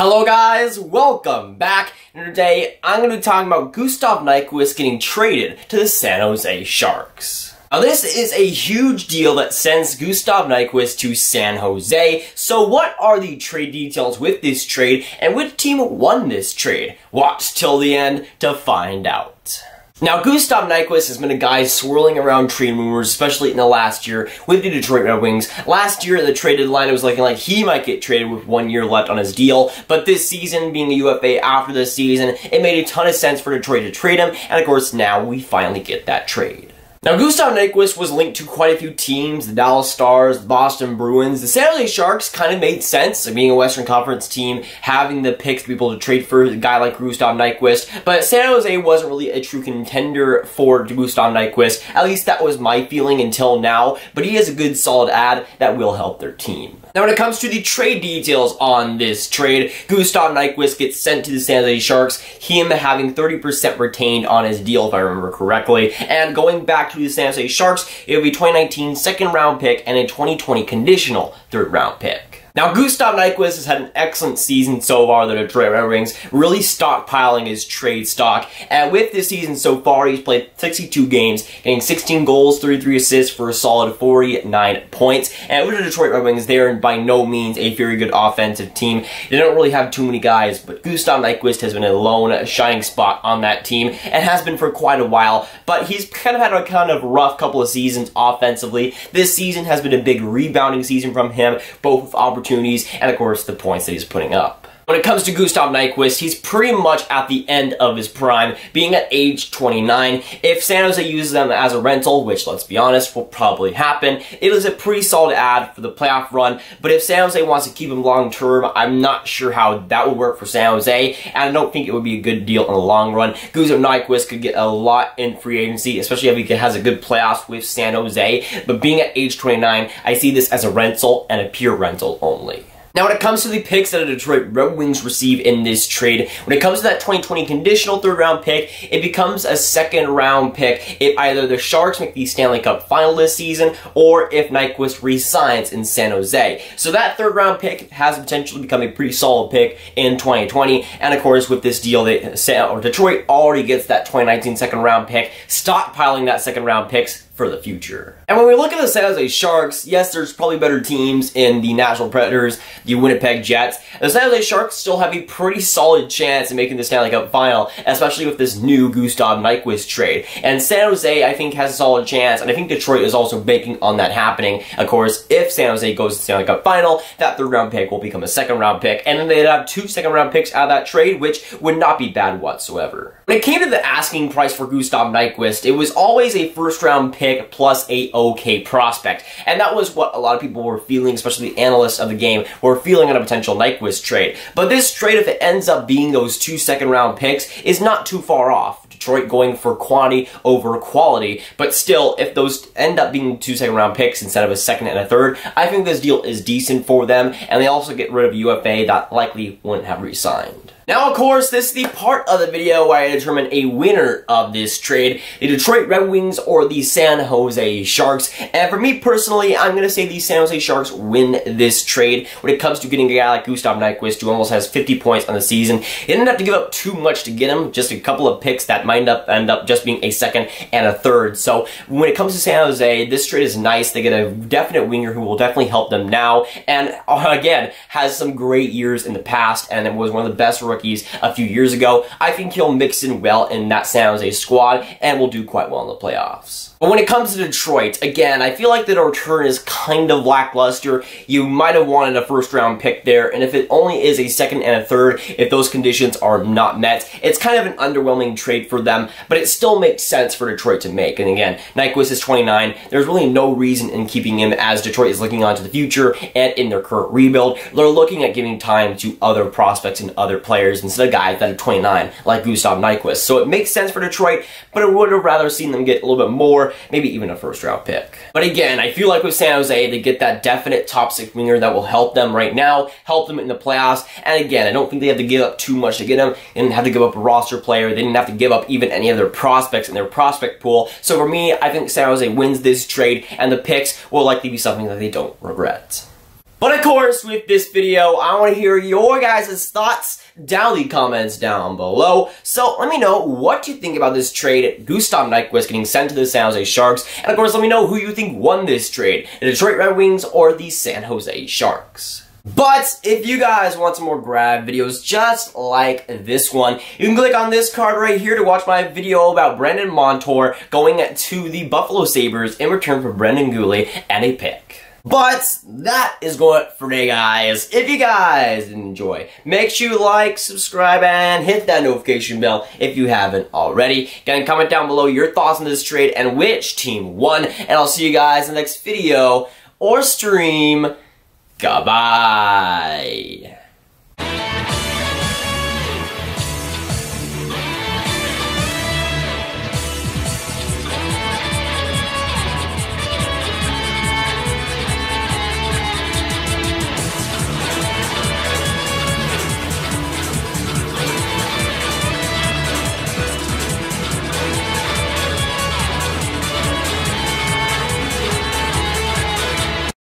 Hello guys, welcome back, and today I'm going to be talking about Gustav Nyquist getting traded to the San Jose Sharks. Now this is a huge deal that sends Gustav Nyquist to San Jose, so what are the trade details with this trade, and which team won this trade? Watch till the end to find out. Now, Gustav Nyquist has been a guy swirling around trade rumors, especially in the last year with the Detroit Red Wings. Last year, the trade deadline, it was looking like he might get traded with 1 year left on his deal, but this season, being a UFA after this season, it made a ton of sense for Detroit to trade him, and of course, now we finally get that trade. Now, Gustav Nyquist was linked to quite a few teams, the Dallas Stars, the Boston Bruins. The San Jose Sharks kind of made sense, being a Western Conference team, having the picks to be able to trade for a guy like Gustav Nyquist. But San Jose wasn't really a true contender for Gustav Nyquist. At least that was my feeling until now. But he is a good, solid ad that will help their team. Now, when it comes to the trade details on this trade, Gustav Nyquist gets sent to the San Jose Sharks, him having 30% retained on his deal, if I remember correctly. And going back to the San Jose Sharks, it would be 2019 second round pick and a 2020 conditional third round pick. Now, Gustav Nyquist has had an excellent season so far, the Detroit Red Wings, really stockpiling his trade stock. And with this season so far, he's played 62 games, getting 16 goals, 33 assists for a solid 49 points. And with the Detroit Red Wings, they are by no means a very good offensive team. They don't really have too many guys, but Gustav Nyquist has been a lone shining spot on that team, and has been for quite a while. But he's kind of had a kind of rough couple of seasons offensively. This season has been a big rebounding season from him, both with opportunities and, of course, the points that he's putting up. When it comes to Gustav Nyquist, he's pretty much at the end of his prime, being at age 29. If San Jose uses them as a rental, which, let's be honest, will probably happen, it is a pretty solid ad for the playoff run. But if San Jose wants to keep him long term, I'm not sure how that would work for San Jose, and I don't think it would be a good deal in the long run. Gustav Nyquist could get a lot in free agency, especially if he has a good playoffs with San Jose. But being at age 29, I see this as a rental and a pure rental only. Now, when it comes to the picks that the Detroit Red Wings receive in this trade, when it comes to that 2020 conditional third-round pick, it becomes a second-round pick if either the Sharks make the Stanley Cup final this season, or if Nyquist re-signs in San Jose. So that third-round pick has potential to become a pretty solid pick in 2020, and of course, with this deal, Detroit already gets that 2019 second-round pick, stockpiling that second-round picks for the future. And when we look at the San Jose Sharks, yes, there's probably better teams in the Nashville Predators, the Winnipeg Jets. The San Jose Sharks still have a pretty solid chance in making the Stanley Cup final, especially with this new Gustav Nyquist trade. And San Jose, I think, has a solid chance, and I think Detroit is also banking on that happening. Of course, if San Jose goes to the Stanley Cup final, that third round pick will become a second round pick, and then they'd have 2 second round picks out of that trade, which would not be bad whatsoever. When it came to the asking price for Gustav Nyquist, it was always a first round pick plus a okay prospect. And that was what a lot of people were feeling, especially the analysts of the game, were feeling on a potential Nyquist trade. But this trade, if it ends up being those 2 second round picks, is not too far off. Detroit going for quantity over quality, but still, if those end up being 2 second round picks instead of a second and a third, I think this deal is decent for them, and they also get rid of UFA that likely wouldn't have re-signed. Now, of course, this is the part of the video where I determine a winner of this trade, the Detroit Red Wings or the San Jose Sharks. And for me personally, I'm going to say the San Jose Sharks win this trade when it comes to getting a guy like Gustav Nyquist, who almost has 50 points on the season. They didn't have to give up too much to get him, just a couple of picks that might end up just being a second and a third. So when it comes to San Jose, this trade is nice. They get a definite winger who will definitely help them now, and again, has some great years in the past, and it was one of the best rookies a few years ago. I think he'll mix in well in that San Jose squad and will do quite well in the playoffs. But when it comes to Detroit, again, I feel like the return is kind of lackluster. You might have wanted a first round pick there, and if it only is a second and a third, if those conditions are not met, it's kind of an underwhelming trade for them, but it still makes sense for Detroit to make. And again, Nyquist is 29. There's really no reason in keeping him as Detroit is looking on to the future and in their current rebuild. They're looking at giving time to other prospects and other players instead of guys that are 29, like Gustav Nyquist. So it makes sense for Detroit, but I would have rather seen them get a little bit more, maybe even a first round pick. But again, I feel like with San Jose, they get that definite top 6 winger that will help them right now, help them in the playoffs. And again, I don't think they have to give up too much to get him. They didn't have to give up a roster player. They didn't have to give up even any of their prospects in their prospect pool. So for me, I think San Jose wins this trade, and the picks will likely be something that they don't regret. But of course, with this video, I want to hear your guys' thoughts down in the comments down below. So let me know what you think about this trade, Gustav Nyquist getting sent to the San Jose Sharks. And of course, let me know who you think won this trade, the Detroit Red Wings or the San Jose Sharks. But if you guys want some more Grav videos just like this one, you can click on this card right here to watch my video about Brandon Montour going to the Buffalo Sabres in return for Brendan Goulet and a pick. But that is going for today, guys. If you guys enjoy, make sure you like, subscribe, and hit that notification bell if you haven't already. Again, comment down below your thoughts on this trade and which team won. And I'll see you guys in the next video or stream. Goodbye.